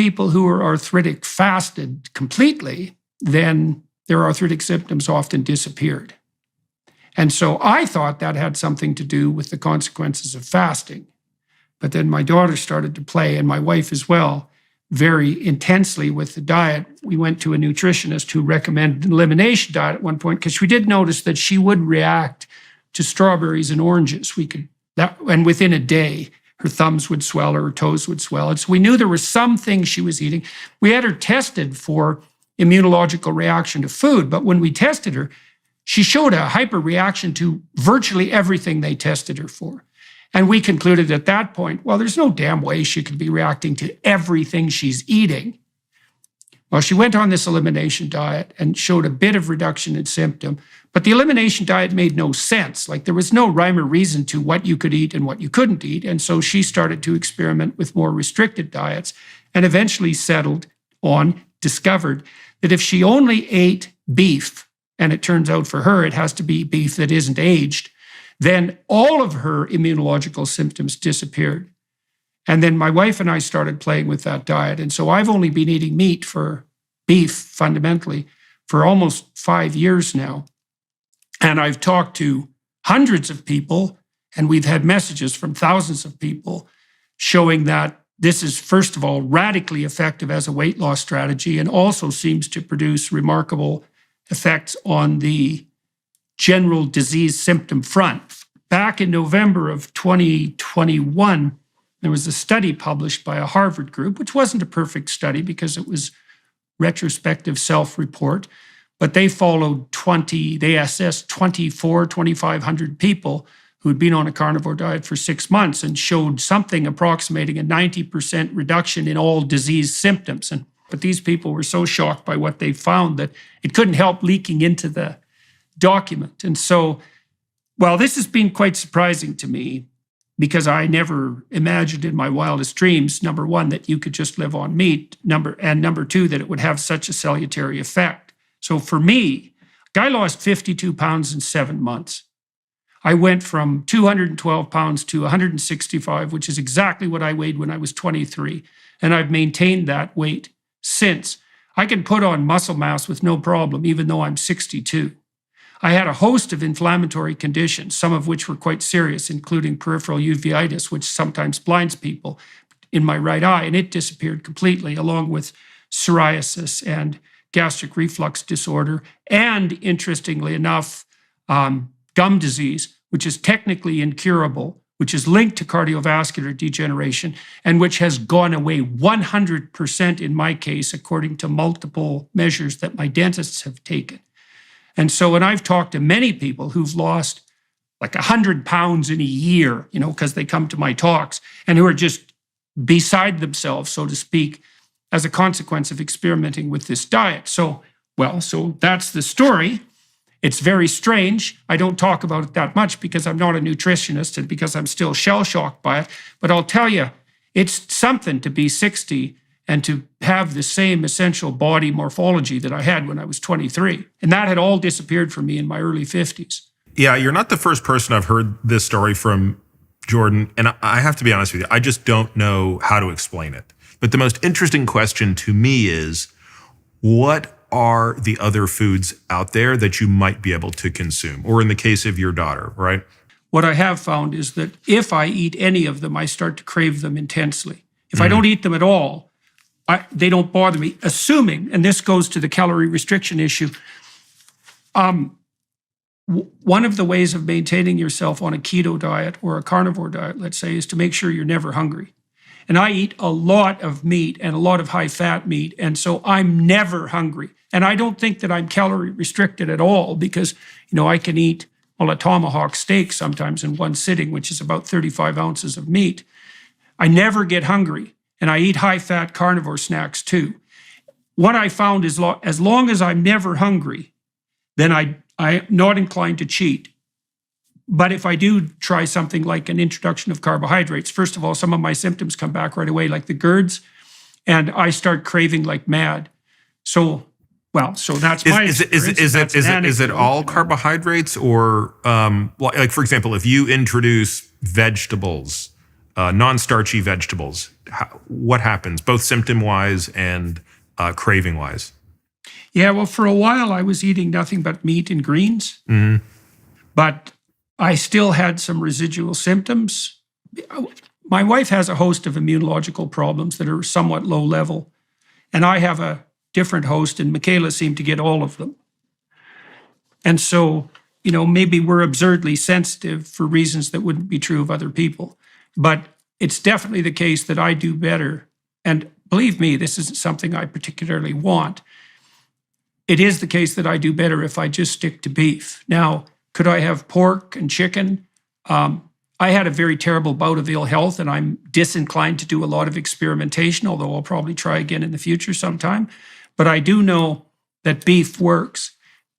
people who are arthritic fasted completely, then their arthritic symptoms often disappeared. And so I thought that had something to do with the consequences of fasting. But then my daughter started to play, and my wife as well, very intensely with the diet. We went to a nutritionist who recommended an elimination diet at one point because we did notice that she would react to strawberries and oranges. And within a day, her thumbs would swell or her toes would swell. And so we knew there were some things she was eating. We had her tested for immunological reaction to food, but when we tested her, she showed a hyperreaction to virtually everything they tested her for. And we concluded at that point, well, there's no damn way she could be reacting to everything she's eating. Well, she went on this elimination diet and showed a bit of reduction in symptom, but the elimination diet made no sense. Like there was no rhyme or reason to what you could eat and what you couldn't eat. And so she started to experiment with more restricted diets and eventually discovered that if she only ate beef, and it turns out for her, it has to be beef that isn't aged, then all of her immunological symptoms disappeared. And then my wife and I started playing with that diet. And so I've only been eating beef fundamentally, for almost 5 years now. And I've talked to hundreds of people, and we've had messages from thousands of people showing that this is, first of all, radically effective as a weight loss strategy, and also seems to produce remarkable effects on the general disease symptom front. Back in November of 2021, there was a study published by a Harvard group, which wasn't a perfect study because it was retrospective self-report, but they assessed 2,500 people who had been on a carnivore diet for 6 months and showed something approximating a 90% reduction in all disease symptoms. But these people were so shocked by what they found that it couldn't help leaking into the document. And so, well, this has been quite surprising to me because I never imagined in my wildest dreams, number one, that you could just live on meat, number two, that it would have such a salutary effect. So for me, a guy lost 52 pounds in 7 months. I went from 212 pounds to 165, which is exactly what I weighed when I was 23. And I've maintained that weight since. I can put on muscle mass with no problem, even though I'm 62. I had a host of inflammatory conditions, some of which were quite serious, including peripheral uveitis, which sometimes blinds people, in my right eye, and it disappeared completely, along with psoriasis and gastric reflux disorder, and interestingly enough, gum disease, which is technically incurable, which is linked to cardiovascular degeneration, and which has gone away 100% in my case, according to multiple measures that my dentists have taken. And so when I've talked to many people who've lost like 100 pounds in a year, because they come to my talks, and who are just beside themselves, so to speak, as a consequence of experimenting with this diet. So that's the story. It's very strange. I don't talk about it that much because I'm not a nutritionist and because I'm still shell-shocked by it. But I'll tell you, it's something to be 60 and to have the same essential body morphology that I had when I was 23. And that had all disappeared for me in my early 50s. Yeah, you're not the first person I've heard this story from, Jordan. And I have to be honest with you, I just don't know how to explain it. But the most interesting question to me is, what are the other foods out there that you might be able to consume? Or in the case of your daughter, right? What I have found is that if I eat any of them, I start to crave them intensely. If I don't eat them at all, they don't bother me, assuming, and this goes to the calorie restriction issue, one of the ways of maintaining yourself on a keto diet or a carnivore diet, let's say, is to make sure you're never hungry. And I eat a lot of meat and a lot of high-fat meat, and so I'm never hungry. And I don't think that I'm calorie restricted at all because, I can eat a tomahawk steak sometimes in one sitting, which is about 35 ounces of meat. I never get hungry. And I eat high-fat carnivore snacks too. What I found is as long as I'm never hungry, then I'm not inclined to cheat. But if I do try something like an introduction of carbohydrates, first of all, some of my symptoms come back right away, like the GERDs, and I start craving like mad. So that's my experience. Is it all carbohydrates, or like, for example, if you introduce vegetables, non-starchy vegetables, what happens, both symptom-wise and craving-wise? Yeah, well, for a while I was eating nothing but meat and greens, but I still had some residual symptoms. My wife has a host of immunological problems that are somewhat low level, and I have a different host, and Michaela seemed to get all of them. And so, maybe we're absurdly sensitive for reasons that wouldn't be true of other people. But it's definitely the case that I do better. And believe me, this isn't something I particularly want. It is the case that I do better if I just stick to beef. Now, could I have pork and chicken? I had a very terrible bout of ill health, and I'm disinclined to do a lot of experimentation, although I'll probably try again in the future sometime. But I do know that beef works.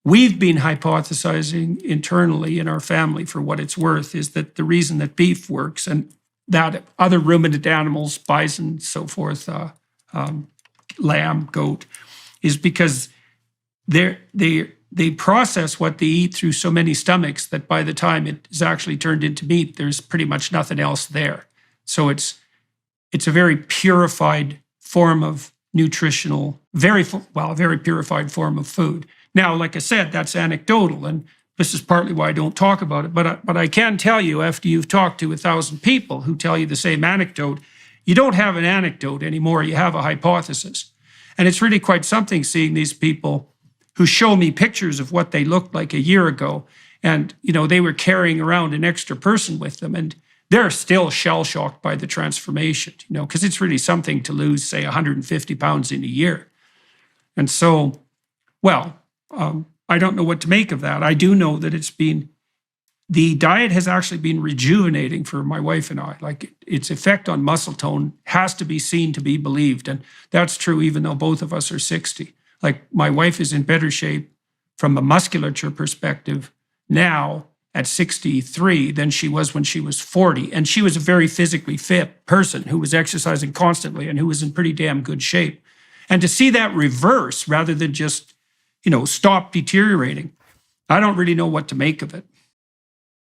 We've been hypothesizing internally in our family, for what it's worth, is that the reason that beef works and that other ruminant animals, bison, so forth, lamb, goat, is because they process what they eat through so many stomachs that by the time it is actually turned into meat, there's pretty much nothing else there. So it's a very purified form of nutritional, very purified form of food. Now, like I said, that's anecdotal, and this is partly why I don't talk about it. But I can tell you, after you've talked to 1,000 people who tell you the same anecdote, you don't have an anecdote anymore. You have a hypothesis. And it's really quite something seeing these people who show me pictures of what they looked like a year ago. And, they were carrying around an extra person with them. And they're still shell-shocked by the transformation, because it's really something to lose, say, 150 pounds in a year. And so, I don't know what to make of that. I do know that the diet has actually been rejuvenating for my wife and I. Like, its effect on muscle tone has to be seen to be believed. And that's true even though both of us are 60. Like, my wife is in better shape from a musculature perspective now at 63 than she was when she was 40. And she was a very physically fit person who was exercising constantly and who was in pretty damn good shape. And to see that reverse rather than just, stop deteriorating, I don't really know what to make of it.